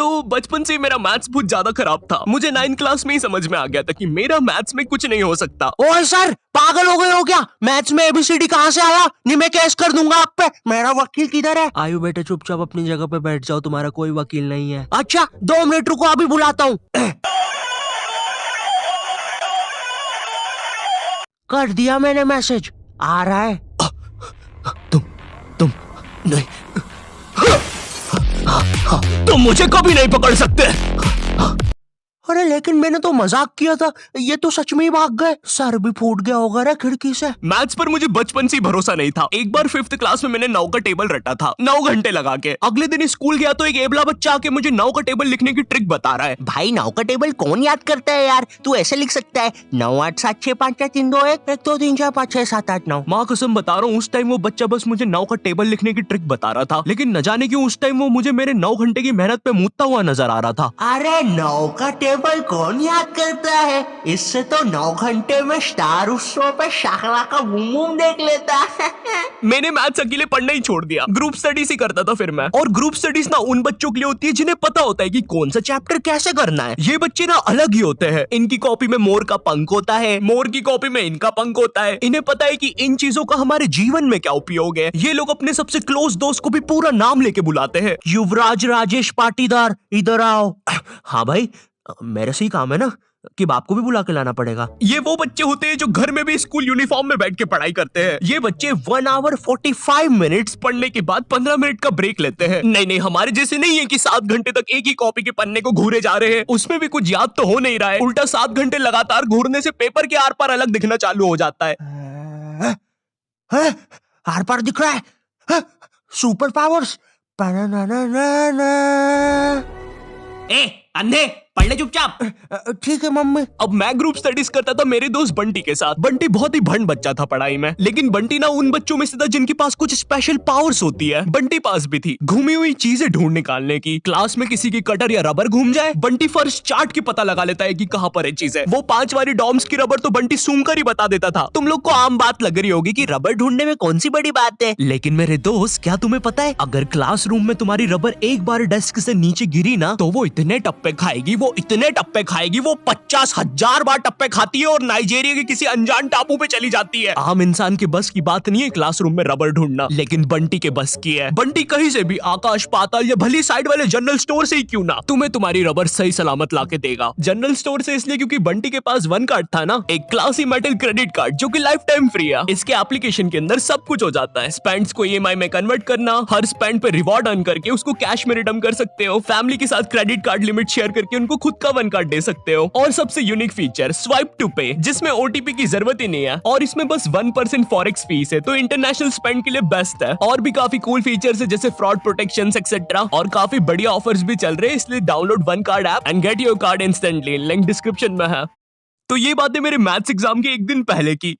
तो बचपन से मेरा मैथ्स बहुत ज्यादा खराब था। मुझे 9th क्लास में ही समझ में आ गया था कि मेरा मैथ्स में कुछ नहीं हो सकता। ओए सर, पागल हो गए हो क्या? मैथ्स में एबीसीडी कहाँ से आया? नहीं, मैं केस कर दूंगा आप पे। मेरा वकील किधर है? आयु बेटे, चुपचाप अपनी जगह पे बैठ जाओ, तुम्हारा कोई वकील नहीं है। अच्छा, 2 मिनट रुको, अभी बुलाता हूँ। कर दिया मैंने मैसेज, आ रहा है। तुम नहीं, तुम मुझे कभी नहीं पकड़ सकते। अरे लेकिन मैंने तो मजाक किया था, ये तो सच में ही भाग गए। सर भी फूट गया होगा रे खिड़की से। मैथ्स पर मुझे बचपन से ही भरोसा नहीं था। एक बार 5th क्लास में मैंने 9 का टेबल रटा था, 9 घंटे लगा के। अगले दिन स्कूल गया तो एक एबला बच्चा आके मुझे 9 का टेबल लिखने की ट्रिक बता रहा है। भाई 9 का टेबल कौन याद करता है यार? तू ऐसे लिख सकता है 9 8 7 6 5 4 3 2 1 1 2 3 4 5 6 7 8 9। माँ कसम बता रहा हूँ, उस टाइम वो बच्चा बस मुझे 9 का टेबल लिखने की ट्रिक बता रहा था, लेकिन न जाने क्यों उस टाइम वो मुझे मेरे 9 घंटे की मेहनत पे मूतता हुआ नजर आ रहा था। अरे 9 का टेबल कौन याद करता है? इससे तो 9 घंटे में स्टार उत्सव पे शाहरा का बूम बूम देख लेता है। मैंने मैथ्स अकेले पढ़ना ही छोड़ दिया, ग्रुप स्टडीज ही करता था फिर मैं। और ग्रुप स्टडीज ना उन बच्चों के लिए होती है जिन्हें पता होता है कि कौन सा चैप्टर कैसे करना है। ये बच्चे ना अलग ही होते हैं। इनकी कॉपी में मोर का पंख होता है, मोर की कॉपी में इनका पंख होता है। इन्हें पता है कि इन चीजों का हमारे जीवन में क्या उपयोग है। ये लोग अपने सबसे क्लोज दोस्त को भी पूरा नाम लेके बुलाते हैं। युवराज राजेश पाटीदार, इधर आओ। हाँ भाई, मेरे से ही काम है ना कि बाप को भी बुला के लाना पड़ेगा। ये वो बच्चे होते हैं जो घर में भी स्कूल यूनिफॉर्म में बैठ के पढ़ाई करते हैं। ये बच्चे 1 आवर 45 मिनट्स पढ़ने के बाद 15 मिनट का ब्रेक लेते हैं। नहीं, हमारे जैसे नहीं है कि 7 घंटे तक एक ही कॉपी के पन्ने को घूरे जा रहे हैं। उसमें भी कुछ याद तो हो नहीं रहा है। उल्टा 7 घंटे लगातार घूरने से पेपर के आर पार अलग दिखना चालू हो जाता है। आर पार दिख रहा है। Super powers. ए अंधे, पढ़ ले चुपचाप। ठीक है मम्मी। अब मैं ग्रुप स्टडीज करता था मेरे दोस्त बंटी के साथ। बंटी बहुत ही भंड बच्चा था पढ़ाई में, लेकिन बंटी ना उन बच्चों में से था जिनके पास कुछ स्पेशल पावर्स होती है। बंटी पास भी थी घूमी हुई चीजें ढूंढ निकालने की। क्लास में किसी की कटर या रबर घूम जाए, बंटी फर्स्ट चार्ट के पता लगा लेता है कि कहाँ पर है चीजें। वो 5 वाली डॉम्स की रबर तो बंटी सूंघ कर ही बता देता था। तुम लोग को आम बात लग रही होगी कि रबर ढूंढने में कौन सी बड़ी बात है, लेकिन मेरे दोस्त, क्या तुम्हें पता है, अगर क्लासरूम में तुम्हारी रबर एक बार डेस्क से नीचे गिरी ना, तो वो इतने टप्पे खाएगी, वो इतने टप्पे खाएगी, वो 50,000 बार टप्पे खाती है और नाइजीरिया के किसी अनजान टापू पे चली जाती है। आम इंसान के बस की बात नहीं है क्लासरूम में रबर ढूंढना, लेकिन बंटी के बस की है। बंटी कहीं से भी, आकाश पाताल या भली साइड वाले जनरल स्टोर से ही क्यों ना, तुम्हें तुम्हारी रबर सही सलामत लाके देगा। जनरल स्टोर से इसलिए क्योंकि बंटी के पास 1 कार्ड था ना, एक क्लासी मेटल क्रेडिट कार्ड जो कि लाइफ टाइम फ्री है। इसके एप्लीकेशन के अंदर सब कुछ हो जाता है। स्पेंड्स को EMI में कन्वर्ट करना, हर स्पेंड पे रिवॉर्ड अर्न करके उसको कैश में रिडीम कर सकते हो। फैमिली के साथ क्रेडिट कार्ड लिमिट शेयर करके उनको खुद का 1 कार्ड दे सकते हो। और सबसे यूनिक फीचर स्वाइप टू पे, जिसमें OTP की जरूरत ही नहीं है और इसमें बस 1% फॉरेक्स फीस है, तो इंटरनेशनल स्पेंड के लिए बेस्ट है। और भी काफी कूल फीचर्स है जैसे फ्रॉड प्रोटेक्शन एक्सेट्रा, और काफी बढ़िया ऑफर्स भी चल रहे हैं। इसलिए download 1 card app and get your card instantly, link description में है। तो ये बातें मेरे मैथ्स एग्जाम के एक दिन पहले की।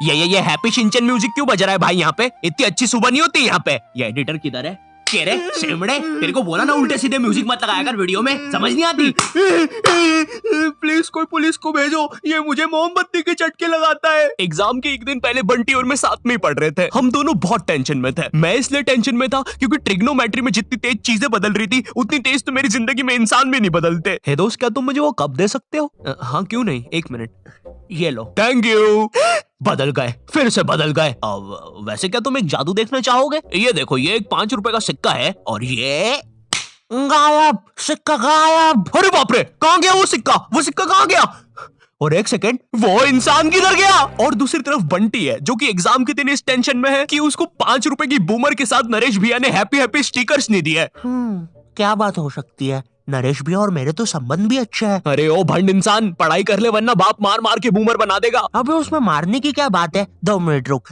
ये हैप्पी शिनचैन म्यूजिक क्यों बज रहा है भाई यहाँ पे? इतनी अच्छी सुबह नहीं होती यहाँ पे। ये एडिटर किधर है? कह रहे सेमड़े, तेरे को बोला ना उल्टे सीधे म्यूजिक मत लगाया कर वीडियो में, समझ नहीं आती। प्लीज कोई पुलिस को भेजो, ये मुझे मोमबत्ती के चटके लगाता है। एग्जाम के एक दिन पहले बंटी और मैं साथ में ही पढ़ रहे थे। हम दोनों बहुत टेंशन में थे। मैं इसलिए टेंशन में था क्योंकि ट्रिग्नोमेट्री में जितनी तेज चीजें बदल रही थी, उतनी तेज तो मेरी जिंदगी में इंसान भी नहीं बदलते। हे दोस्त, क्या तुम मुझे वो कप दे सकते हो? हाँ क्यों नहीं, 1 मिनट, ये लो। Thank you. बदल गए, फिर से बदल गए। अब वैसे क्या तुम एक जादू देखना चाहोगे? ये देखो, ये एक 5 रुपए का सिक्का है और ये गायब, सिक्का गायब। अरे बाप रे, कहाँ गया वो सिक्का? वो सिक्का कहाँ गया? और 1 सेकेंड, वो इंसान किधर गया? और दूसरी तरफ बंटी है जो कि एग्जाम के दिन इस टेंशन में है कि उसको 5 रुपए की बूमर के साथ नरेश भैया ने हैप्पी हैप्पी स्टिकर्स नहीं दिए। क्या बात हो सकती है? नरेश भी और मेरे तो संबंध भी अच्छे हैं। अरे ओ भंड इंसान, पढ़ाई कर ले वरना बाप मार मार के बूमर बना देगा। अबे उसमें मारने की क्या बात है? 2 मिनट रुक।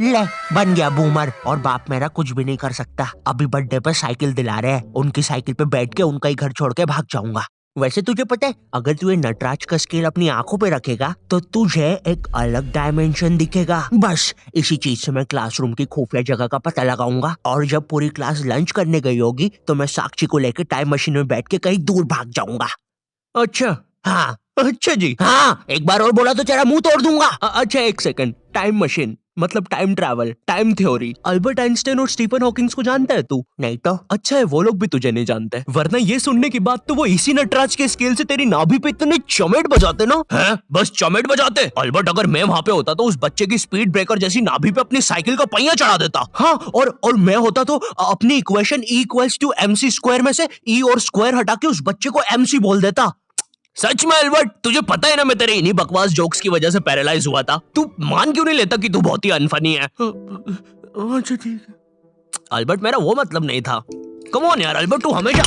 ले, बन गया बूमर और बाप मेरा कुछ भी नहीं कर सकता। अभी बर्थडे पे साइकिल दिला रहे हैं, उनकी साइकिल पे बैठ के उनका ही घर छोड़ के भाग जाऊंगा। वैसे तुझे पता है, अगर तू ये नटराज का स्केल अपनी आंखों पे रखेगा तो तुझे एक अलग डायमेंशन दिखेगा। बस इसी चीज से मैं क्लासरूम की खुफिया जगह का पता लगाऊंगा और जब पूरी क्लास लंच करने गई होगी तो मैं साक्षी को लेकर टाइम मशीन में बैठ के कहीं दूर भाग जाऊंगा। अच्छा, हाँ अच्छा जी। हाँ, एक बार और बोला तो तेरा मुंह तोड़ दूंगा। अच्छा 1 सेकंड, टाइम मशीन मतलब time travel, time theory. Albert Einstein और स्टीफन हॉकिंग्स को जानता है तू? नहीं तो। अच्छा है वो लोग भी तुझे नहीं जानते, वरना ये सुनने के बाद तो वो इसी नटराज के स्केल से तेरी नाभि पे इतने चमेट बजाते ना। हैं? बस चमेट बजाते? अल्बर्ट अगर मैं वहां पे होता तो उस बच्चे की स्पीड ब्रेकर जैसी नाभि पे अपनी साइकिल का पहिया चढ़ा देता। हाँ, और मैं होता तो अपनी इक्वेशन E = MC स्क्वायर में से E और स्क्वायर हटा के उस बच्चे को MC बोल देता। सच में अल्बर्ट, तुझे पता है ना मैं तेरे इन्हीं बकवास जोक्स की वजह से पैरालाइज हुआ था। तू मान क्यों नहीं लेता कि तू बहुत ही अनफनी है? अच्छा ठीक है। अल्बर्ट मेरा वो मतलब नहीं था। कम ऑन यार अल्बर्ट, तू हमेशा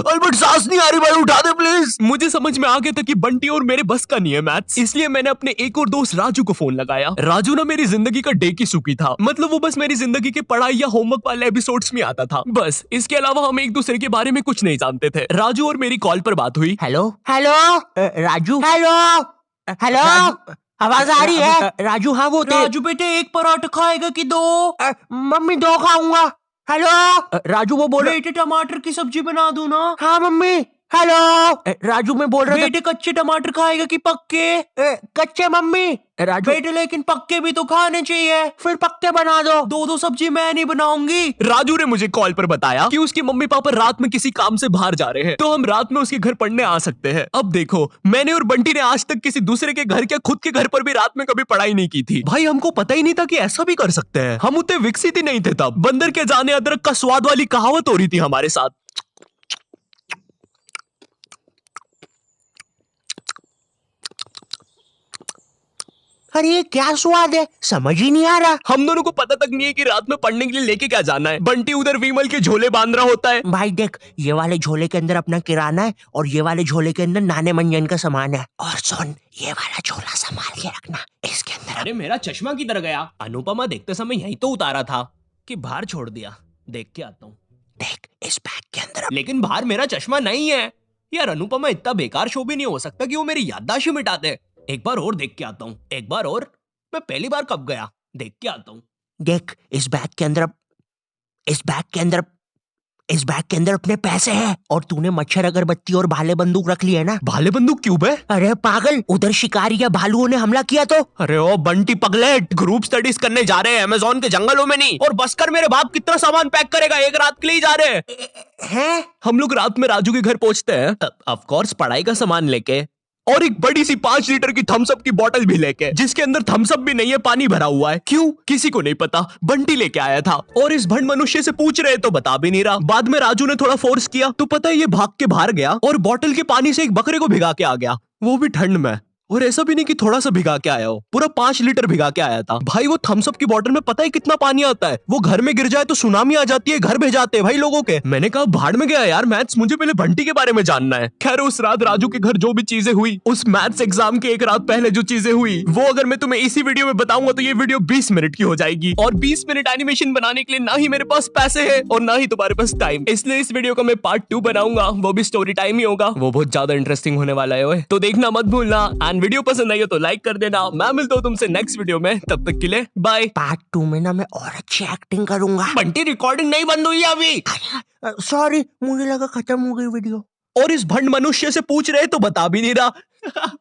अल्बर्ट सांस नहीं आ रही भाई, उठा दे प्लीज। मुझे समझ में आ गया था कि बंटी और मेरे बस का नहीं है मैथ्स, इसलिए मैंने अपने एक और दोस्त राजू को फोन लगाया। राजू ना मेरी जिंदगी का डे की सुखी था, मतलब वो बस मेरी जिंदगी के पढ़ाई या होमवर्क वाले एपिसोड्स में आता था बस। इसके अलावा हम एक दूसरे के बारे में कुछ नहीं जानते थे। राजू और मेरी कॉल पर बात हुई। Hello hello Raju, hello hello, आवाज आ रही है? राजू, हाँ वो राजू बेटे एक पराठा खाएगा कि दो? मम्मी 2 खाऊंगा। हेलो राजू, वो बोल रहे बेटे टमाटर की सब्जी बना दूं ना? हाँ मम्मी। हेलो राजू, मैं बोल रहा था बेटे कच्चे टमाटर खाएगा कि पक्के? कच्चे मम्मी। राजू बेटे लेकिन पक्के भी तो खाने चाहिए। फिर पक्के बना दो। दो सब्जी मैं नहीं बनाऊंगी। राजू ने मुझे कॉल पर बताया कि उसकी मम्मी पापा रात में किसी काम से बाहर जा रहे हैं, तो हम रात में उसके घर पढ़ने आ सकते हैं। अब देखो, मैंने और बंटी ने आज तक किसी दूसरे के घर, क्या खुद के घर पर भी रात में कभी पढ़ाई नहीं की थी। भाई हमको पता ही नहीं था कि ऐसा भी कर सकते हैं। हम उतने विकसित ही नहीं थे तब। बंदर के जाने अदरक का स्वाद वाली कहावत हो रही थी हमारे साथ। अरे ये क्या स्वाद है, समझ ही नहीं आ रहा। हम दोनों को पता तक नहीं है कि रात में पढ़ने के लिए लेके क्या जाना है। बंटी उधर विमल के झोले बांध रहा होता है। भाई देख, ये वाले झोले के अंदर अपना किराना है और ये वाले झोले के अंदर नाने मंजन का सामान है। और सुन, ये वाला झोला संभाल के रखना, इसके अंदर। अरे मेरा चश्मा किधर गया? अनुपमा देखते समय यही तो उतारा था कि बाहर छोड़ दिया। देख के आता हूँ। देख, इस बैग के अंदर। लेकिन बाहर मेरा चश्मा नहीं है यार। अनुपमा इतना बेकार शो भी नहीं हो सकता कि वो मेरी याददाश्त ही मिटा दे। एक बार और देख के आता हूँ, एक बार और। मैं पहली बार कब गया? देख के आता हूँ। देख, इस बैग के अंदर अपने पैसे हैं। और तूने मच्छर अगरबत्ती और भाले बंदूक रख ली है ना? भाले बंदूक क्यों बे? अरे पागल, उधर शिकारी या भालुओं ने हमला किया तो। अरे ओ बंटी पगलेट, ग्रुप स्टडीज करने जा रहे हैं अमेज़न के जंगलों में नहीं। और बस कर, मेरे बाप कितना सामान पैक करेगा? एक रात के लिए जा रहे हैं? हम लोग रात में राजू के घर पहुंचते हैं, ऑफ कोर्स पढ़ाई का सामान लेके, और एक बड़ी सी 5 लीटर की थम्स अप की बोतल भी लेके, जिसके अंदर थम्स अप भी नहीं है, पानी भरा हुआ है। क्यों? किसी को नहीं पता, बंटी लेके आया था। और इस भंड मनुष्य से पूछ रहे तो बता भी नहीं रहा। बाद में राजू ने थोड़ा फोर्स किया तो पता है ये भाग के बाहर गया और बोतल के पानी से एक बकरे को भिगा के आ गया, वो भी ठंड में। और ऐसा भी नहीं कि थोड़ा सा भिगा के आया हो, पूरा 5 लीटर भिगा के आया था। भाई वो थम्स अप की बोतल में पता है कितना पानी आता है? वो घर में गिर जाए तो सुनामी आ जाती है, घर भेजाते हैं भाई लोगों के। मैंने कहा भाड़ में गया यार मैथ्स, मुझे पहले बंटी के बारे में जानना है। खैर उस रात राजू के घर जो भी चीजें हुई, उस मैथ्स एग्जाम के एक रात पहले जो चीजें हुई, वो अगर मैं तुम्हें इसी वीडियो में बताऊंगा तो ये वीडियो 20 मिनट की हो जाएगी। और 20 मिनट एनिमेशन बनाने के लिए ना ही मेरे पास पैसे है और ना ही तुम्हारे पास टाइम, इसलिए इस वीडियो का मैं पार्ट 2 बनाऊंगा, वो भी स्टोरी टाइम ही होगा। वो बहुत ज्यादा इंटरेस्टिंग होने वाला है ओए, तो देखना मत भूलना। एंड वीडियो पसंद आई हो तो लाइक कर देना। मैं मिलता हूँ तुमसे नेक्स्ट वीडियो में, तब तक के लिए बाय। पार्ट 2 में ना मैं और अच्छी एक्टिंग करूंगा। बंटी रिकॉर्डिंग नहीं बंद हुई है अभी। सॉरी, मुझे लगा खत्म हो गई वीडियो। और इस भंड मनुष्य से पूछ रहे तो बता भी नहीं रहा।